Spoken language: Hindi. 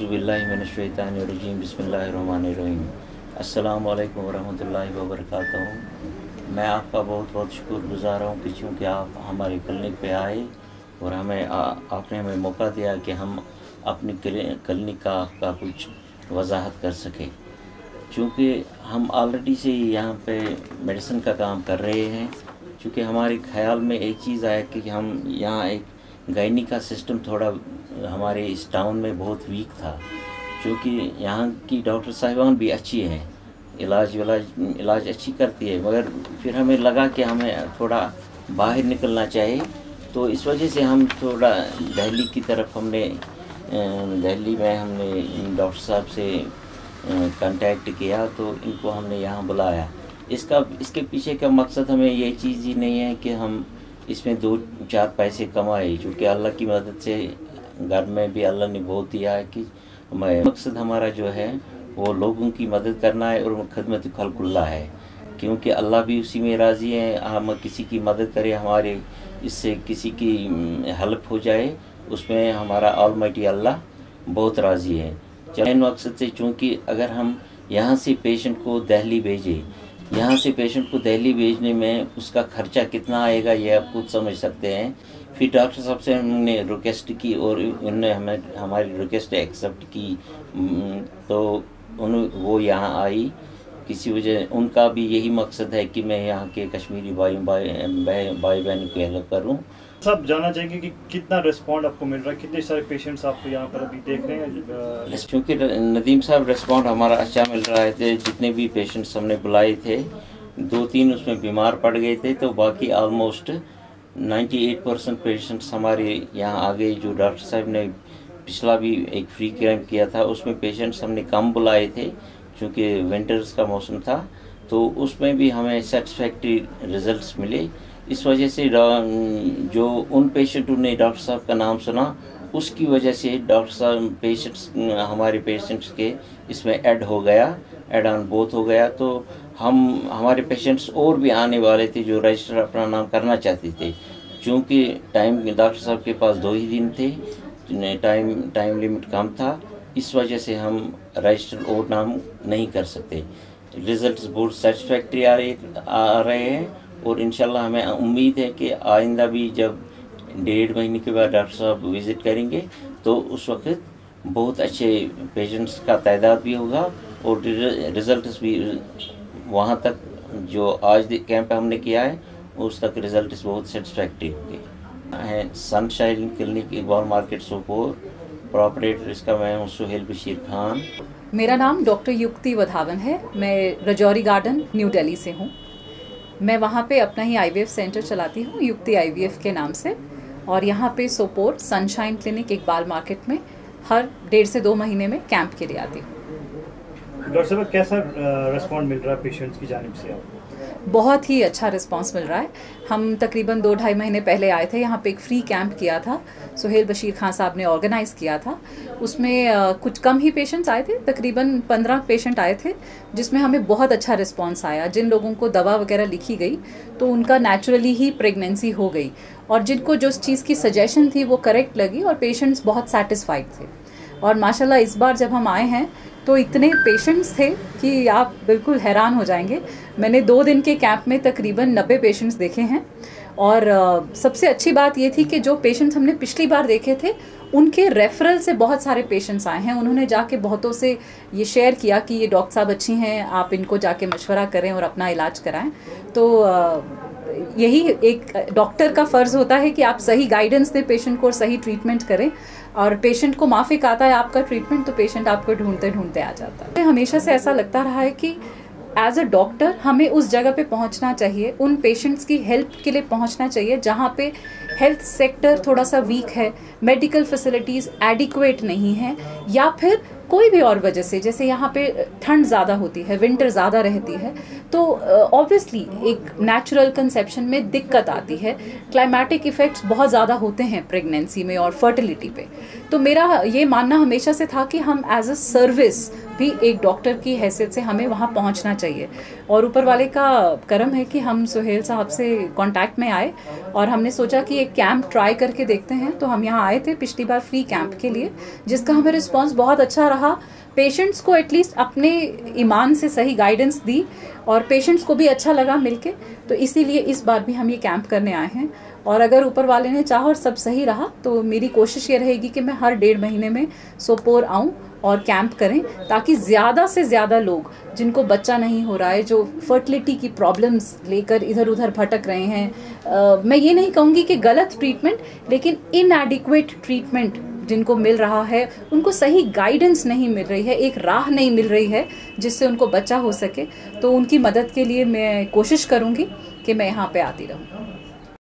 औज़ुबिल्लाहिमिनश्शैतानिर्रजीम बिस्मिल्लाहिर्रहमानिर्रहीम। अस्सलामु अलैकुम वरहमतुल्लाहि वबरकातुहू। मैं आपका बहुत बहुत शुक्रगुज़ार हूँ कि चूँकि आप हमारे क्लिनिक पे आए और आपने हमें मौका दिया कि हम अपनी क्लिनिक का कुछ वजाहत कर सकें। चूँकि हम ऑलरेडी से यहाँ पे मेडिसिन का काम कर रहे हैं, चूँकि हमारे ख्याल में एक चीज़ आया कि हम यहाँ एक गायनी का सिस्टम थोड़ा हमारे इस टाउन में बहुत वीक था, क्योंकि यहाँ की डॉक्टर साहिबान भी अच्छी हैं, इलाज अच्छी करती है, मगर फिर हमें लगा कि हमें थोड़ा बाहर निकलना चाहिए। तो इस वजह से हम थोड़ा दिल्ली की तरफ दिल्ली में हमने डॉक्टर साहब से कांटेक्ट किया, तो इनको हमने यहाँ बुलाया। इसके पीछे का मकसद हमें ये चीज़ ही नहीं है कि हम इसमें 2-4 पैसे कमाए, चूँकि अल्लाह की मदद से घर में भी अल्लाह ने बहुत दिया है कि मकसद हमारा जो है वो लोगों की मदद करना है और खिदमत खल्कुल्लाह है, क्योंकि अल्लाह भी उसी में राज़ी है। हम किसी की मदद करें, हमारे इससे किसी की हेल्प हो जाए, उसमें हमारा ऑलमाइटी अल्लाह बहुत राज़ी है। मेन मकसद से, चूँकि अगर हम यहाँ से पेशेंट को दिल्ली भेजें, यहाँ से पेशेंट को दिल्ली भेजने में उसका ख़र्चा कितना आएगा ये आप खुद समझ सकते हैं। फिर डॉक्टर साहब से हमने रिक्वेस्ट की और उन्होंने हमारी रिक्वेस्ट एक्सेप्ट की, तो वो यहाँ आई। किसी वजह उनका भी यही मकसद है कि मैं यहाँ के कश्मीरी भाई बहन को हेल्प करूँ। सब जानना चाहेंगे कि कितना रिस्पॉन्ड आपको मिल रहा है, कितने सारे पेशेंट्स आपको यहाँ पर अभी देख रहे हैं? क्योंकि नदीम साहब रिस्पॉन्ड हमारा अच्छा मिल रहा है। जितने भी पेशेंट्स हमने बुलाए थे, 2-3 उसमें बीमार पड़ गए थे, तो बाकी ऑलमोस्ट 98% पेशेंट्स हमारे यहाँ आ गए। जो डॉक्टर साहब ने पिछला भी एक फ्री कैंप किया था, उसमें पेशेंट्स हमने कम बुलाए थे क्योंकि विंटर्स का मौसम था, तो उसमें भी हमें सेटिस्फैक्ट्री रिजल्ट्स मिले। इस वजह से जो उन पेशेंटों ने डॉक्टर साहब का नाम सुना, उसकी वजह से डॉक्टर साहब हमारे पेशेंट्स के इसमें ऐड ऑन बोथ हो गया। तो हमारे पेशेंट्स और भी आने वाले थे जो रजिस्टर अपना नाम करना चाहते थे, क्योंकि टाइम डॉक्टर साहब के पास 2 ही दिन थे, टाइम लिमिट कम था, इस वजह से हम रजिस्टर और नाम नहीं कर सकते। रिजल्ट्स बहुत सेटिस्फैक्ट्री आ रहे हैं और इंशाल्लाह हमें उम्मीद है कि आइंदा भी जब 1.5 महीने के बाद डॉक्टर साहब विज़िट करेंगे तो उस वक्त बहुत अच्छे पेशेंट्स का तादाद भी होगा और रिज़ल्ट्स भी वहाँ तक जो आज कैंप हमने किया है उस तक रिज़ल्ट्स बहुत सेटिस्फैक्ट्री होंगे। Sunshine clinic, Iqbal market, Sopore. Proprietor इसका मैं हूँ सुहेल बशीर खान। मेरा नाम डॉक्टर युक्ति वधावन है। मैं रजौरी गार्डन, न्यू दिल्ली से हूँ। मैं वहाँ पे अपना ही IVF सेंटर चलाती हूँ, युक्ति IVF के नाम से, और यहाँ पे Sopore sunshine clinic Iqbal market में हर 1.5 से 2 महीने में कैंप के लिए आती हूँ। डॉक्टर साहब, कैसा रिस्पॉन्ड मिल रहा है पेशेंट्स की जानिब से आपको? बहुत ही अच्छा रिस्पांस मिल रहा है। हम तकरीबन 2-2.5 महीने पहले आए थे, यहाँ पे एक फ्री कैंप किया था, सुहेल बशीर खान साहब ने ऑर्गेनाइज़ किया था। उसमें कुछ कम ही पेशेंट्स आए थे, तकरीबन 15 पेशेंट आए थे, जिसमें हमें बहुत अच्छा रिस्पांस आया। जिन लोगों को दवा वगैरह लिखी गई तो उनका नेचुरली ही प्रेगनेंसी हो गई, और जिनको जो चीज़ की सजेशन थी वो करेक्ट लगी और पेशेंट्स बहुत सेटिस्फाइड थे। और माशाल्लाह इस बार जब हम आए हैं तो इतने पेशेंट्स थे कि आप बिल्कुल हैरान हो जाएंगे। मैंने 2 दिन के कैंप में तकरीबन 90 पेशेंट्स देखे हैं, और सबसे अच्छी बात ये थी कि जो पेशेंट्स हमने पिछली बार देखे थे उनके रेफरल से बहुत सारे पेशेंट्स आए हैं। उन्होंने जाके बहुतों से ये शेयर किया कि ये डॉक्टर साहब अच्छी हैं, आप इनको जाके मशवरा करें और अपना इलाज कराएं। तो यही एक डॉक्टर का फ़र्ज़ होता है कि आप सही गाइडेंस दें पेशेंट को और सही ट्रीटमेंट करें, और पेशेंट को माफिक आता है आपका ट्रीटमेंट तो पेशेंट आपको ढूंढते ढूंढते आ जाता है। हमेशा से ऐसा लगता रहा है कि एज अ डॉक्टर हमें उस जगह पे पहुंचना चाहिए, उन पेशेंट्स की हेल्प के लिए पहुंचना चाहिए जहां पे हेल्थ सेक्टर थोड़ा सा वीक है, मेडिकल फैसिलिटीज़ एडिक्वेट नहीं है, या फिर कोई भी और वजह से, जैसे यहाँ पे ठंड ज़्यादा होती है, विंटर ज़्यादा रहती है, तो ऑब्वियसली एक नेचुरल कंसेप्शन में दिक्कत आती है। क्लाइमेटिक इफ़ेक्ट्स बहुत ज़्यादा होते हैं प्रेगनेंसी में और फर्टिलिटी पे। तो मेरा ये मानना हमेशा से था कि हम एज अ सर्विस भी एक डॉक्टर की हैसियत से हमें वहाँ पहुँचना चाहिए। और ऊपर वाले का करम है कि हम सुहेल साहब से कांटेक्ट में आए और हमने सोचा कि एक कैंप ट्राई करके देखते हैं। तो हम यहाँ आए थे पिछली बार फ्री कैंप के लिए, जिसका हमें रिस्पांस बहुत अच्छा रहा। पेशेंट्स को एटलीस्ट अपने ईमान से सही गाइडेंस दी और पेशेंट्स को भी अच्छा लगा मिलके। तो इसीलिए इस बार भी हम ये कैंप करने आए हैं। और अगर ऊपर वाले ने चाहा और सब सही रहा तो मेरी कोशिश ये रहेगी कि मैं हर 1.5 महीने में सोपोर आऊँ और कैंप करें, ताकि ज़्यादा से ज़्यादा लोग जिनको बच्चा नहीं हो रहा है, जो फर्टिलिटी की प्रॉब्लम्स लेकर इधर उधर भटक रहे हैं, मैं ये नहीं कहूँगी कि गलत ट्रीटमेंट, लेकिन इनएडिक्वेट ट्रीटमेंट जिनको मिल रहा है, उनको सही गाइडेंस नहीं मिल रही है, एक राह नहीं मिल रही है जिससे उनको बच्चा हो सके, तो उनकी मदद के लिए मैं कोशिश करूँगी कि मैं यहाँ पे आती रहूँ।